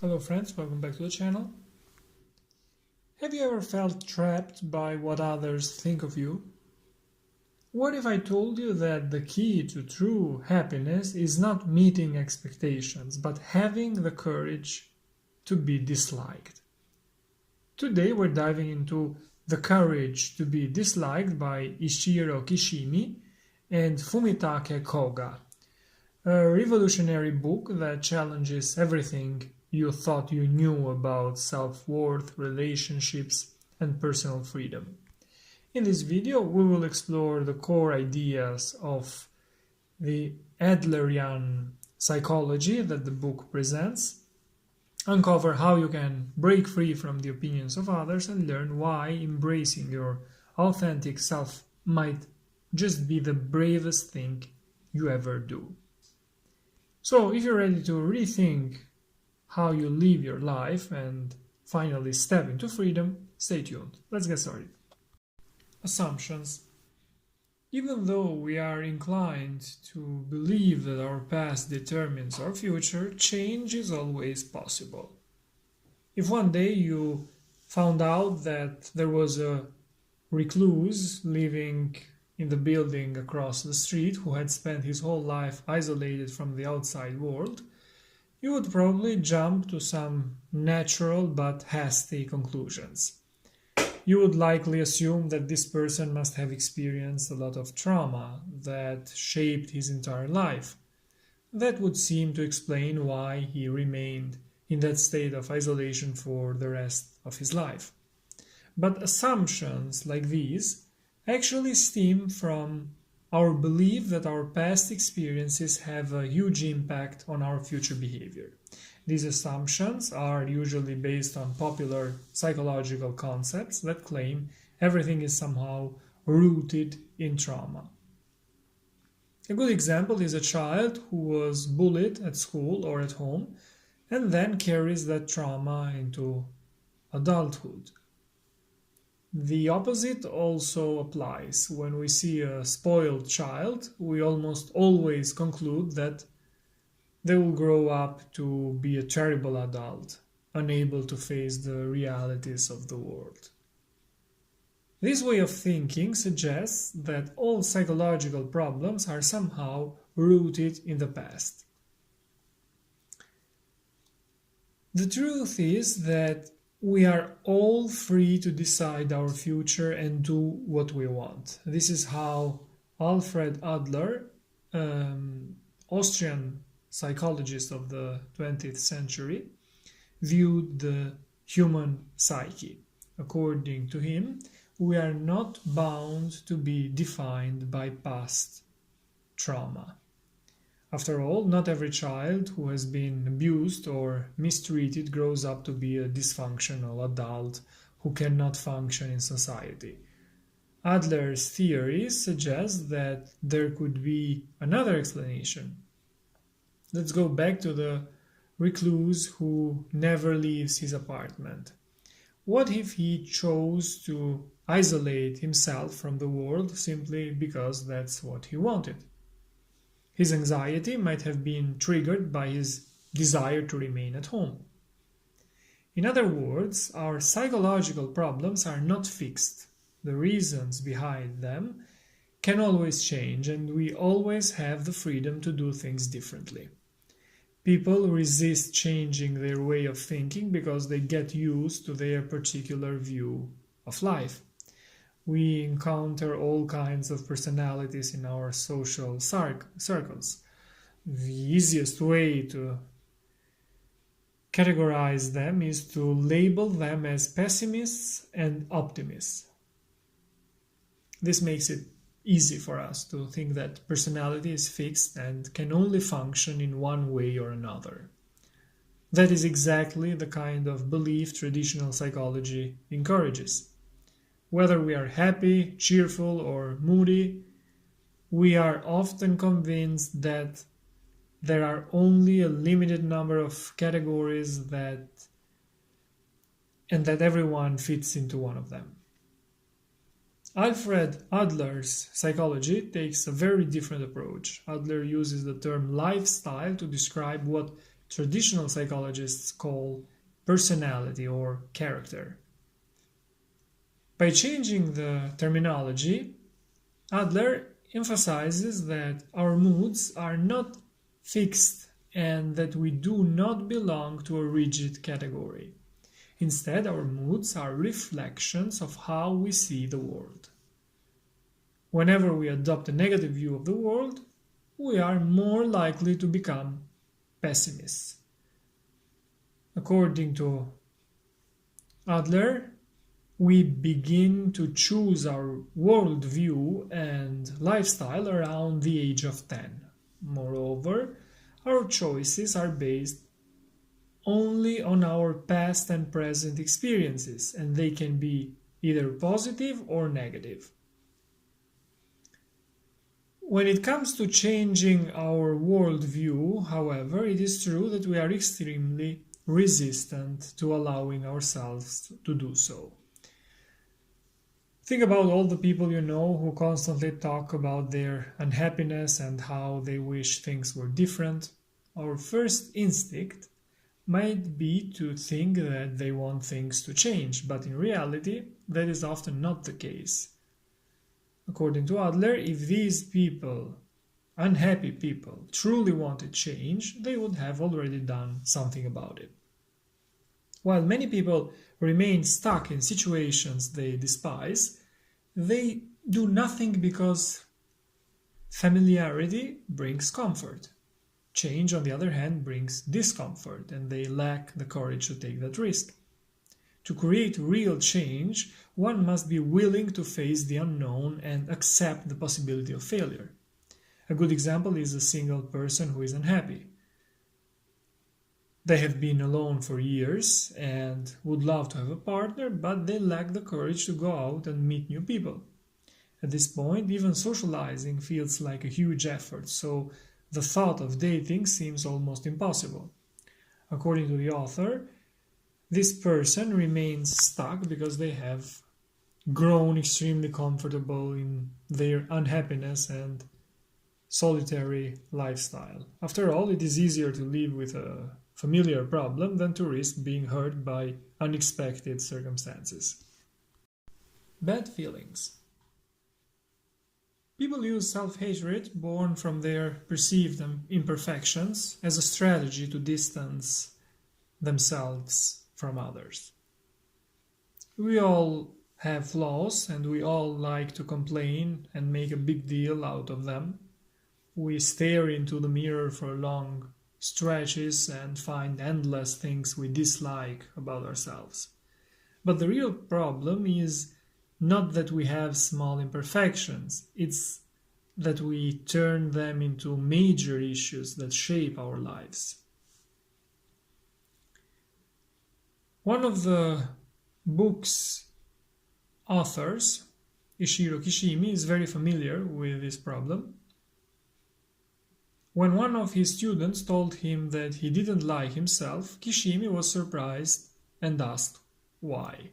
Hello friends, welcome back to the channel. Have you ever felt trapped by what others think of you? What if I told you that the key to true happiness is not meeting expectations, but having the courage to be disliked? Today we're diving into The Courage to be Disliked by Ichiro Kishimi and Fumitake Koga, a revolutionary book that challenges everything you thought you knew about self-worth, relationships, and personal freedom. In this video, we will explore the core ideas of the Adlerian psychology that the book presents, uncover how you can break free from the opinions of others, and learn why embracing your authentic self might just be the bravest thing you ever do. So, if you're ready to rethink how you live your life and finally step into freedom, stay tuned. Let's get started. Assumptions. Even though we are inclined to believe that our past determines our future, change is always possible. If one day you found out that there was a recluse living in the building across the street who had spent his whole life isolated from the outside world, you would probably jump to some natural but hasty conclusions. You would likely assume that this person must have experienced a lot of trauma that shaped his entire life. That would seem to explain why he remained in that state of isolation for the rest of his life. But assumptions like these actually stem from our belief that our past experiences have a huge impact on our future behavior. These assumptions are usually based on popular psychological concepts that claim everything is somehow rooted in trauma. A good example is a child who was bullied at school or at home and then carries that trauma into adulthood. The opposite also applies. When we see a spoiled child, we almost always conclude that they will grow up to be a terrible adult, unable to face the realities of the world. This way of thinking suggests that all psychological problems are somehow rooted in the past. The truth is that we are all free to decide our future and do what we want. This is how Alfred Adler, Austrian psychologist of the 20th century, viewed the human psyche. According to him, we are not bound to be defined by past trauma. After all, not every child who has been abused or mistreated grows up to be a dysfunctional adult who cannot function in society. Adler's theories suggest that there could be another explanation. Let's go back to the recluse who never leaves his apartment. What if he chose to isolate himself from the world simply because that's what he wanted? His anxiety might have been triggered by his desire to remain at home. In other words, our psychological problems are not fixed. The reasons behind them can always change, and we always have the freedom to do things differently. People resist changing their way of thinking because they get used to their particular view of life. We encounter all kinds of personalities in our social circles. The easiest way to categorize them is to label them as pessimists and optimists. This makes it easy for us to think that personality is fixed and can only function in one way or another. That is exactly the kind of belief traditional psychology encourages. Whether we are happy, cheerful, or moody, we are often convinced that there are only a limited number of categories and that everyone fits into one of them. Alfred Adler's psychology takes a very different approach. Adler uses the term lifestyle to describe what traditional psychologists call personality or character. By changing the terminology, Adler emphasizes that our moods are not fixed and that we do not belong to a rigid category. Instead, our moods are reflections of how we see the world. Whenever we adopt a negative view of the world, we are more likely to become pessimists. According to Adler, we begin to choose our worldview and lifestyle around the age of 10. Moreover, our choices are based only on our past and present experiences, and they can be either positive or negative. When it comes to changing our worldview, however, it is true that we are extremely resistant to allowing ourselves to do so. Think about all the people you know who constantly talk about their unhappiness and how they wish things were different. Our first instinct might be to think that they want things to change, but in reality, that is often not the case. According to Adler, if these people, unhappy people, truly wanted change, they would have already done something about it. While many people remain stuck in situations they despise, they do nothing because familiarity brings comfort. Change, on the other hand, brings discomfort, and they lack the courage to take that risk. To create real change, one must be willing to face the unknown and accept the possibility of failure. A good example is a single person who is unhappy. They have been alone for years and would love to have a partner, but they lack the courage to go out and meet new people. At this point, even socializing feels like a huge effort, so the thought of dating seems almost impossible. According to the author, this person remains stuck because they have grown extremely comfortable in their unhappiness and solitary lifestyle. After all, it is easier to live with a familiar problem than to risk being hurt by unexpected circumstances. Bad feelings. People use self-hatred born from their perceived imperfections as a strategy to distance themselves from others. We all have flaws and we all like to complain and make a big deal out of them. We stare into the mirror for long stretches and find endless things we dislike about ourselves. But the real problem is not that we have small imperfections, it's that we turn them into major issues that shape our lives. One of the book's authors, Ichiro Kishimi, is very familiar with this problem. When one of his students told him that he didn't like himself, Kishimi was surprised and asked why.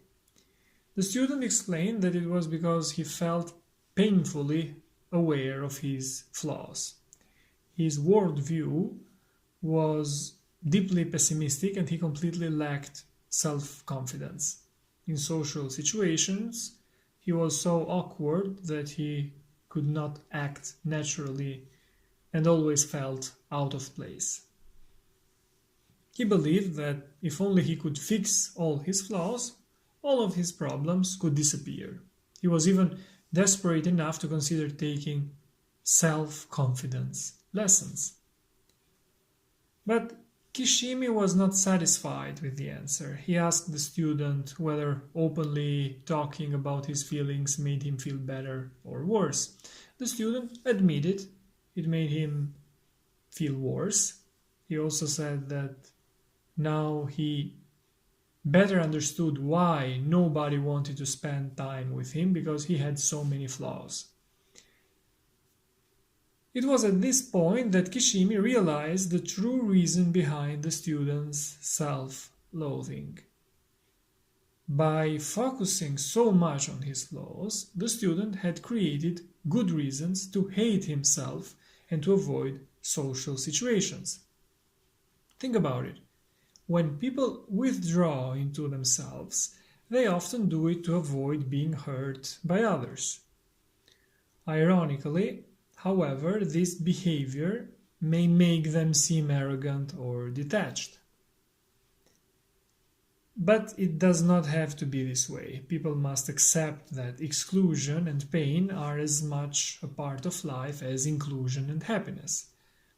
The student explained that it was because he felt painfully aware of his flaws. His worldview was deeply pessimistic and he completely lacked self-confidence. In social situations, he was so awkward that he could not act naturally and always felt out of place. He believed that if only he could fix all his flaws, all of his problems could disappear. He was even desperate enough to consider taking self-confidence lessons. But Kishimi was not satisfied with the answer. He asked the student whether openly talking about his feelings made him feel better or worse. The student admitted it made him feel worse. He also said that now he better understood why nobody wanted to spend time with him, because he had so many flaws. It was at this point that Kishimi realized the true reason behind the student's self-loathing. By focusing so much on his flaws, the student had created good reasons to hate himself and to avoid social situations. Think about it. When people withdraw into themselves, they often do it to avoid being hurt by others. Ironically, however, this behavior may make them seem arrogant or detached. But it does not have to be this way. People must accept that exclusion and pain are as much a part of life as inclusion and happiness.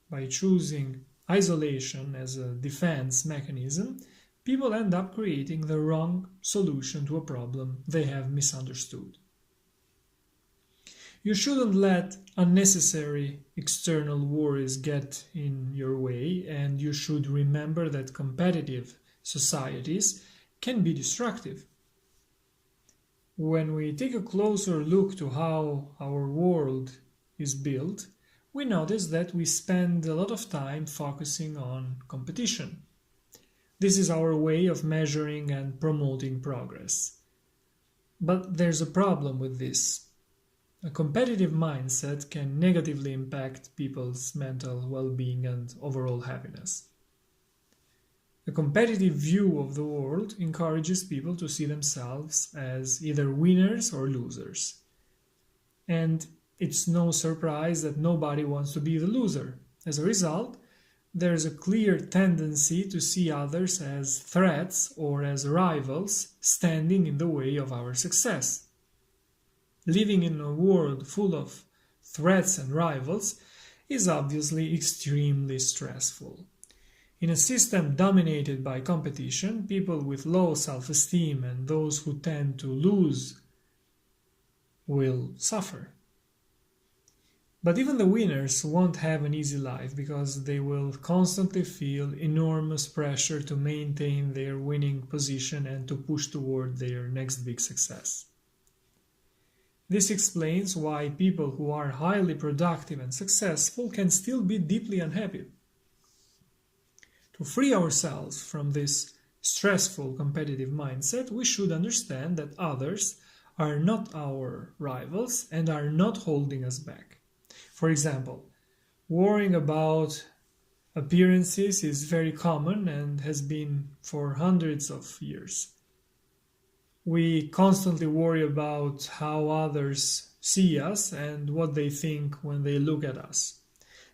By choosing isolation as a defense mechanism, people end up creating the wrong solution to a problem they have misunderstood. You shouldn't let unnecessary external worries get in your way, and you should remember that competitive societies can be destructive. When we take a closer look to how our world is built, we notice that we spend a lot of time focusing on competition. This is our way of measuring and promoting progress. But there's a problem with this. A competitive mindset can negatively impact people's mental well-being and overall happiness. A competitive view of the world encourages people to see themselves as either winners or losers. And it's no surprise that nobody wants to be the loser. As a result, there's a clear tendency to see others as threats or as rivals standing in the way of our success. Living in a world full of threats and rivals is obviously extremely stressful. In a system dominated by competition, people with low self-esteem and those who tend to lose will suffer. But even the winners won't have an easy life because they will constantly feel enormous pressure to maintain their winning position and to push toward their next big success. This explains why people who are highly productive and successful can still be deeply unhappy. To free ourselves from this stressful competitive mindset, we should understand that others are not our rivals and are not holding us back. For example, worrying about appearances is very common and has been for hundreds of years. We constantly worry about how others see us and what they think when they look at us.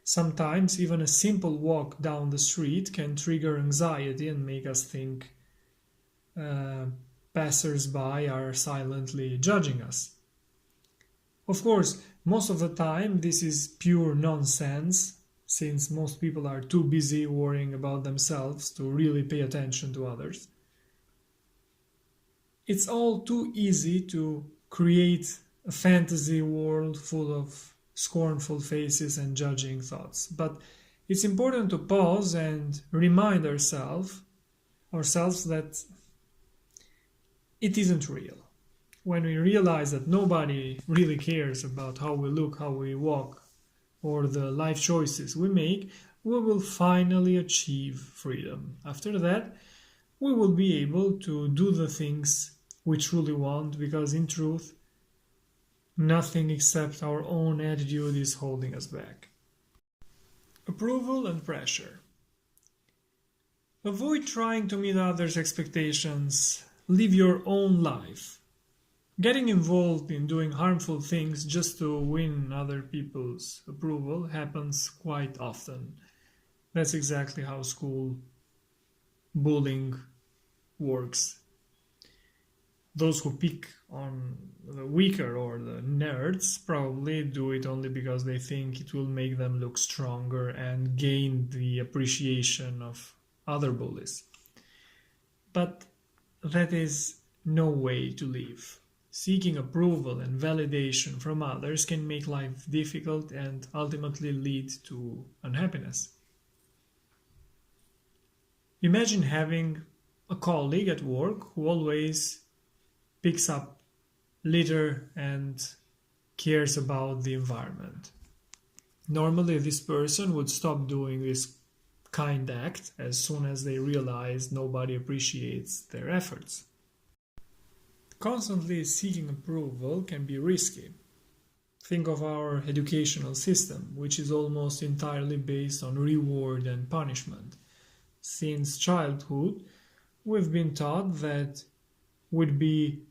Sometimes even a simple walk down the street can trigger anxiety and make us think passers-by are silently judging us. Of course, most of the time this is pure nonsense, since most people are too busy worrying about themselves to really pay attention to others. It's all too easy to create a fantasy world full of scornful faces and judging thoughts. But it's important to pause and remind ourselves that it isn't real. When we realize that nobody really cares about how we look, how we walk, or the life choices we make, we will finally achieve freedom. After that, we will be able to do the things we truly want, because in truth, nothing except our own attitude is holding us back. Approval and pressure. Avoid trying to meet others' expectations. Live your own life. Getting involved in doing harmful things just to win other people's approval happens quite often. That's exactly how school bullying works. Those who pick on the weaker or the nerds probably do it only because they think it will make them look stronger and gain the appreciation of other bullies. But that is no way to live. Seeking approval and validation from others can make life difficult and ultimately lead to unhappiness. Imagine having a colleague at work who always picks up litter and cares about the environment. Normally, this person would stop doing this kind act as soon as they realize nobody appreciates their efforts. Constantly seeking approval can be risky. Think of our educational system, which is almost entirely based on reward and punishment. Since childhood, we've been taught that we'd be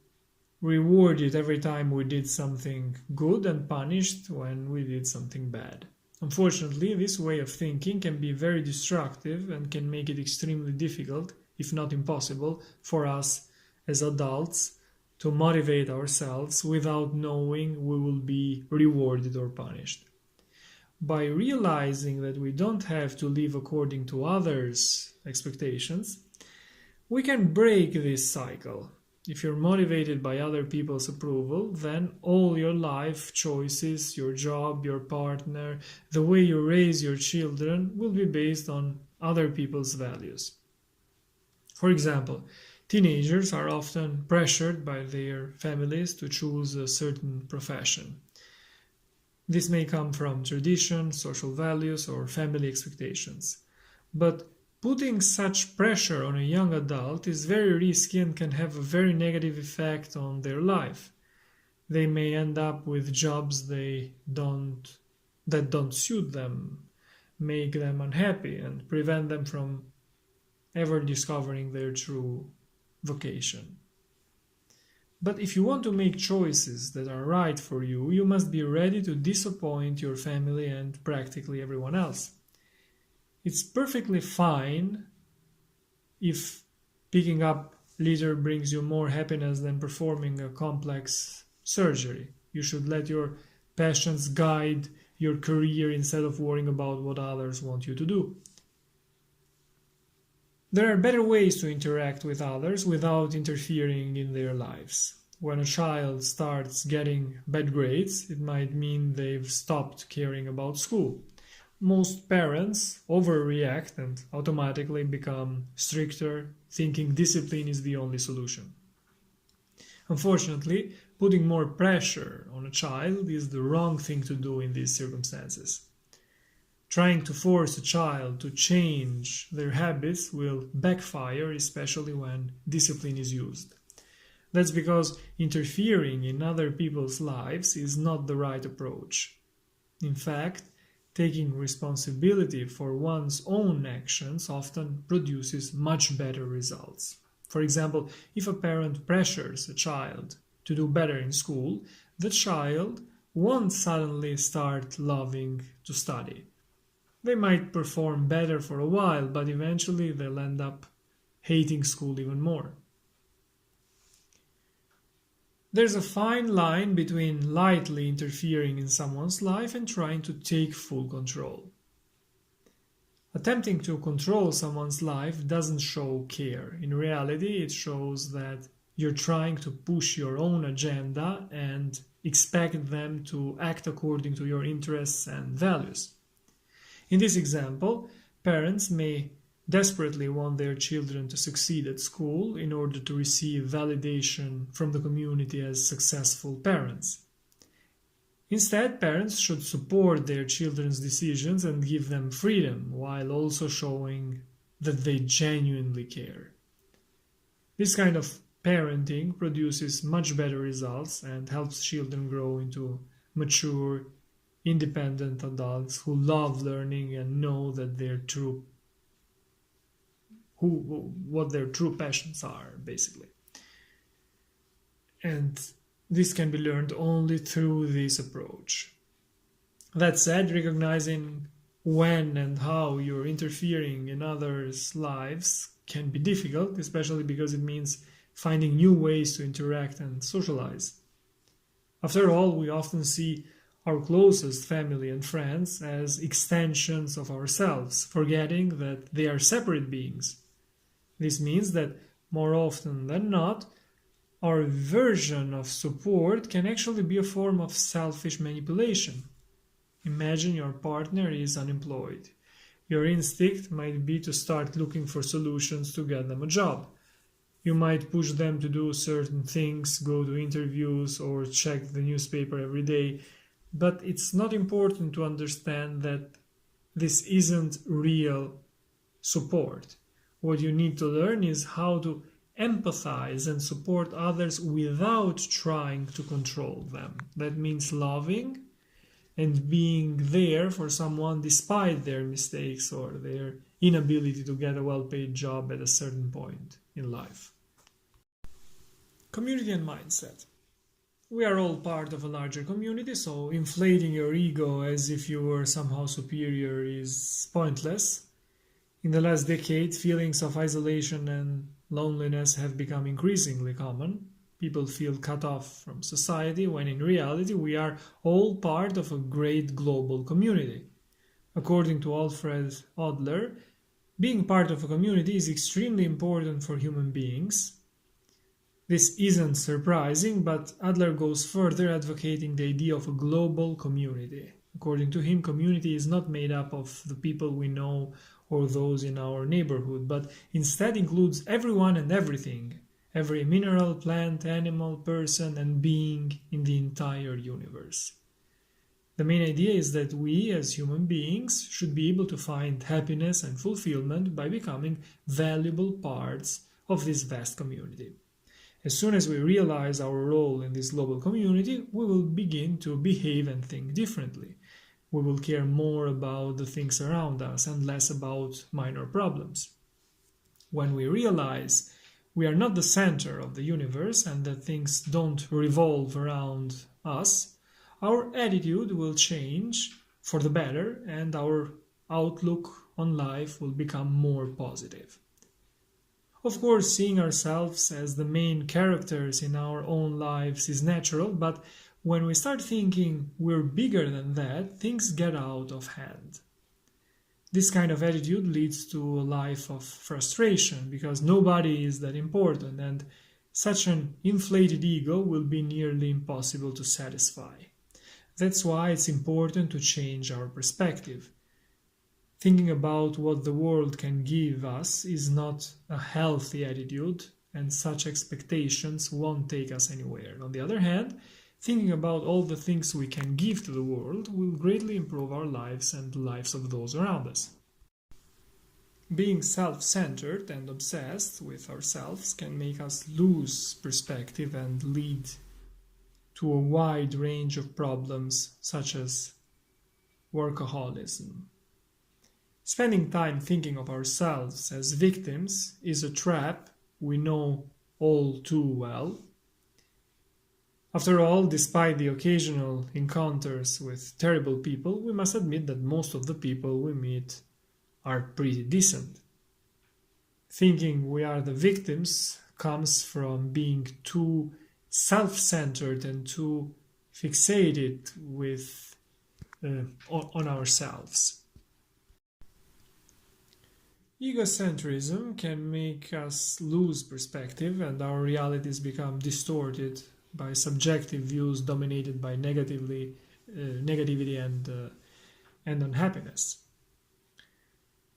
rewarded every time we did something good and punished when we did something bad. Unfortunately, this way of thinking can be very destructive and can make it extremely difficult, if not impossible, for us as adults to motivate ourselves without knowing we will be rewarded or punished. By realizing that we don't have to live according to others' expectations, we can break this cycle. If you're motivated by other people's approval, then all your life choices, your job, your partner, the way you raise your children will be based on other people's values. For example, teenagers are often pressured by their families to choose a certain profession. This may come from tradition, social values, or family expectations. But putting such pressure on a young adult is very risky and can have a very negative effect on their life. They may end up with jobs that don't suit them, make them unhappy, and prevent them from ever discovering their true vocation. But if you want to make choices that are right for you, you must be ready to disappoint your family and practically everyone else. It's perfectly fine if picking up litter brings you more happiness than performing a complex surgery. You should let your passions guide your career instead of worrying about what others want you to do. There are better ways to interact with others without interfering in their lives. When a child starts getting bad grades, it might mean they've stopped caring about school. Most parents overreact and automatically become stricter, thinking discipline is the only solution. Unfortunately, putting more pressure on a child is the wrong thing to do in these circumstances. Trying to force a child to change their habits will backfire, especially when discipline is used. That's because interfering in other people's lives is not the right approach. In fact, taking responsibility for one's own actions often produces much better results. For example, if a parent pressures a child to do better in school, the child won't suddenly start loving to study. They might perform better for a while, but eventually they'll end up hating school even more. There's a fine line between lightly interfering in someone's life and trying to take full control. Attempting to control someone's life doesn't show care. In reality, it shows that you're trying to push your own agenda and expect them to act according to your interests and values. In this example, parents may desperately want their children to succeed at school in order to receive validation from the community as successful parents. Instead, parents should support their children's decisions and give them freedom, while also showing that they genuinely care. This kind of parenting produces much better results and helps children grow into mature, independent adults who love learning and know that what their true passions are, basically. And this can be learned only through this approach. That said, recognizing when and how you're interfering in others' lives can be difficult, especially because it means finding new ways to interact and socialize. After all, we often see our closest family and friends as extensions of ourselves, forgetting that they are separate beings. This means that more often than not, our version of support can actually be a form of selfish manipulation. Imagine your partner is unemployed. Your instinct might be to start looking for solutions to get them a job. You might push them to do certain things, go to interviews, or check the newspaper every day. But it's not important to understand that this isn't real support. What you need to learn is how to empathize and support others without trying to control them. That means loving and being there for someone despite their mistakes or their inability to get a well-paid job at a certain point in life. Community and mindset. We are all part of a larger community, so inflating your ego as if you were somehow superior is pointless. In the last decade, feelings of isolation and loneliness have become increasingly common. People feel cut off from society when in reality we are all part of a great global community. According to Alfred Adler, being part of a community is extremely important for human beings. This isn't surprising, but Adler goes further, advocating the idea of a global community. According to him, community is not made up of the people we know or those in our neighborhood, but instead includes everyone and everything, every mineral, plant, animal, person, and being in the entire universe. The main idea is that we, as human beings, should be able to find happiness and fulfillment by becoming valuable parts of this vast community. As soon as we realize our role in this global community, we will begin to behave and think differently. We will care more about the things around us and less about minor problems. When we realize we are not the center of the universe and that things don't revolve around us, our attitude will change for the better and our outlook on life will become more positive. Of course, seeing ourselves as the main characters in our own lives is natural, but when we start thinking we're bigger than that, things get out of hand. This kind of attitude leads to a life of frustration because nobody is that important and such an inflated ego will be nearly impossible to satisfy. That's why it's important to change our perspective. Thinking about what the world can give us is not a healthy attitude, and such expectations won't take us anywhere. On the other hand, thinking about all the things we can give to the world will greatly improve our lives and the lives of those around us. Being self-centered and obsessed with ourselves can make us lose perspective and lead to a wide range of problems such as workaholism. Spending time thinking of ourselves as victims is a trap we know all too well. After all, despite the occasional encounters with terrible people, we must admit that most of the people we meet are pretty decent. Thinking we are the victims comes from being too self-centered and too fixated on ourselves. Egocentrism can make us lose perspective and our realities become distorted by subjective views dominated by negativity and unhappiness.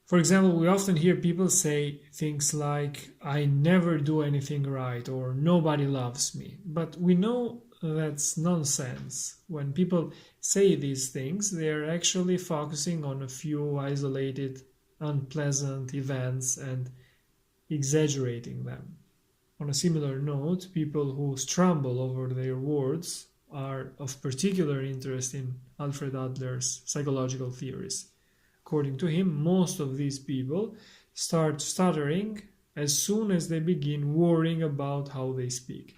For example, we often hear people say things like, "I never do anything right," or "nobody loves me." But we know that's nonsense. When people say these things, they are actually focusing on a few isolated unpleasant events and exaggerating them. On a similar note, people who stumble over their words are of particular interest in Alfred Adler's psychological theories. According to him, most of these people start stuttering as soon as they begin worrying about how they speak.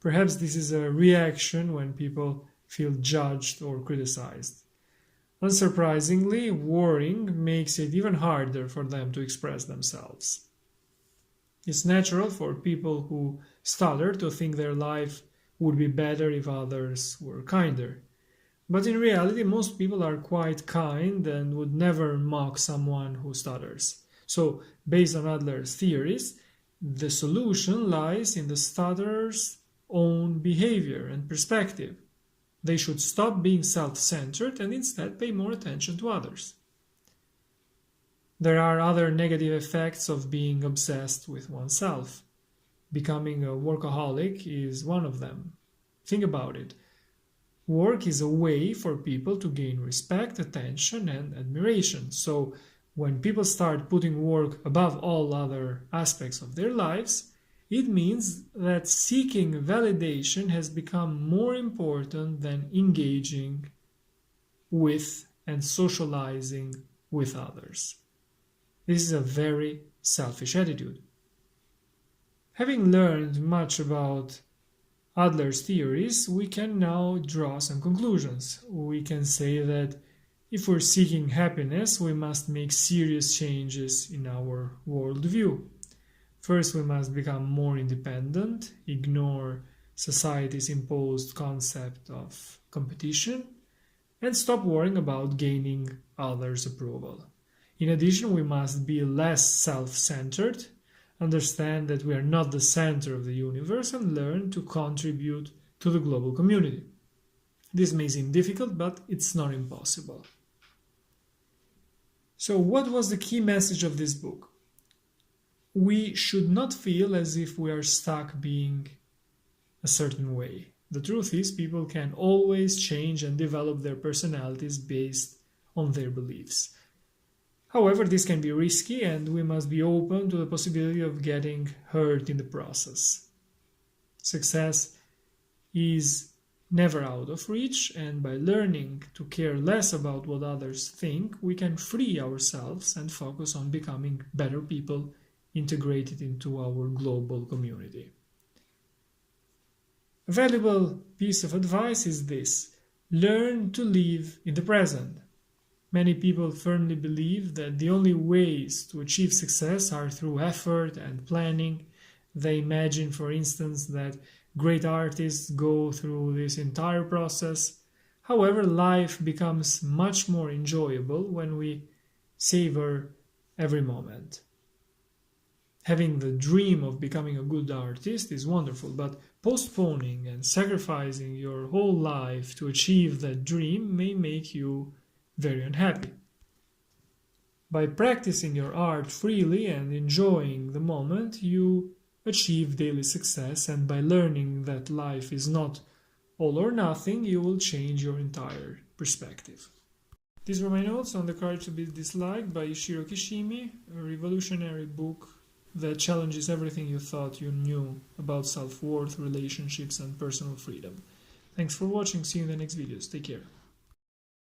Perhaps this is a reaction when people feel judged or criticized. Unsurprisingly, worrying makes it even harder for them to express themselves. It's natural for people who stutter to think their life would be better if others were kinder. But in reality, most people are quite kind and would never mock someone who stutters. So, based on Adler's theories, the solution lies in the stutterer's own behavior and perspective. They should stop being self-centered and instead pay more attention to others. There are other negative effects of being obsessed with oneself. Becoming a workaholic is one of them. Think about it. Work is a way for people to gain respect, attention, and admiration. So when people start putting work above all other aspects of their lives, it means that seeking validation has become more important than engaging with and socializing with others. This is a very selfish attitude. Having learned much about Adler's theories, we can now draw some conclusions. We can say that if we're seeking happiness, we must make serious changes in our worldview. First, we must become more independent, ignore society's imposed concept of competition, and stop worrying about gaining others' approval. In addition, we must be less self-centered, understand that we are not the center of the universe, and learn to contribute to the global community. This may seem difficult, but it's not impossible. So, what was the key message of this book? We should not feel as if we are stuck being a certain way. The truth is, people can always change and develop their personalities based on their beliefs. However, this can be risky, and we must be open to the possibility of getting hurt in the process. Success is never out of reach, and by learning to care less about what others think, we can free ourselves and focus on becoming better people integrated into our global community. A valuable piece of advice is this: learn to live in the present. Many people firmly believe that the only ways to achieve success are through effort and planning. They imagine, for instance, that great artists go through this entire process. However, life becomes much more enjoyable when we savor every moment. Having the dream of becoming a good artist is wonderful, but postponing and sacrificing your whole life to achieve that dream may make you very unhappy. By practicing your art freely and enjoying the moment, you achieve daily success, and by learning that life is not all or nothing, you will change your entire perspective. These were my notes on The Courage to Be Disliked by Ichiro Kishimi, a revolutionary book that challenges everything you thought you knew about self-worth, relationships, and personal freedom. Thanks for watching. See you in the next videos. Take care.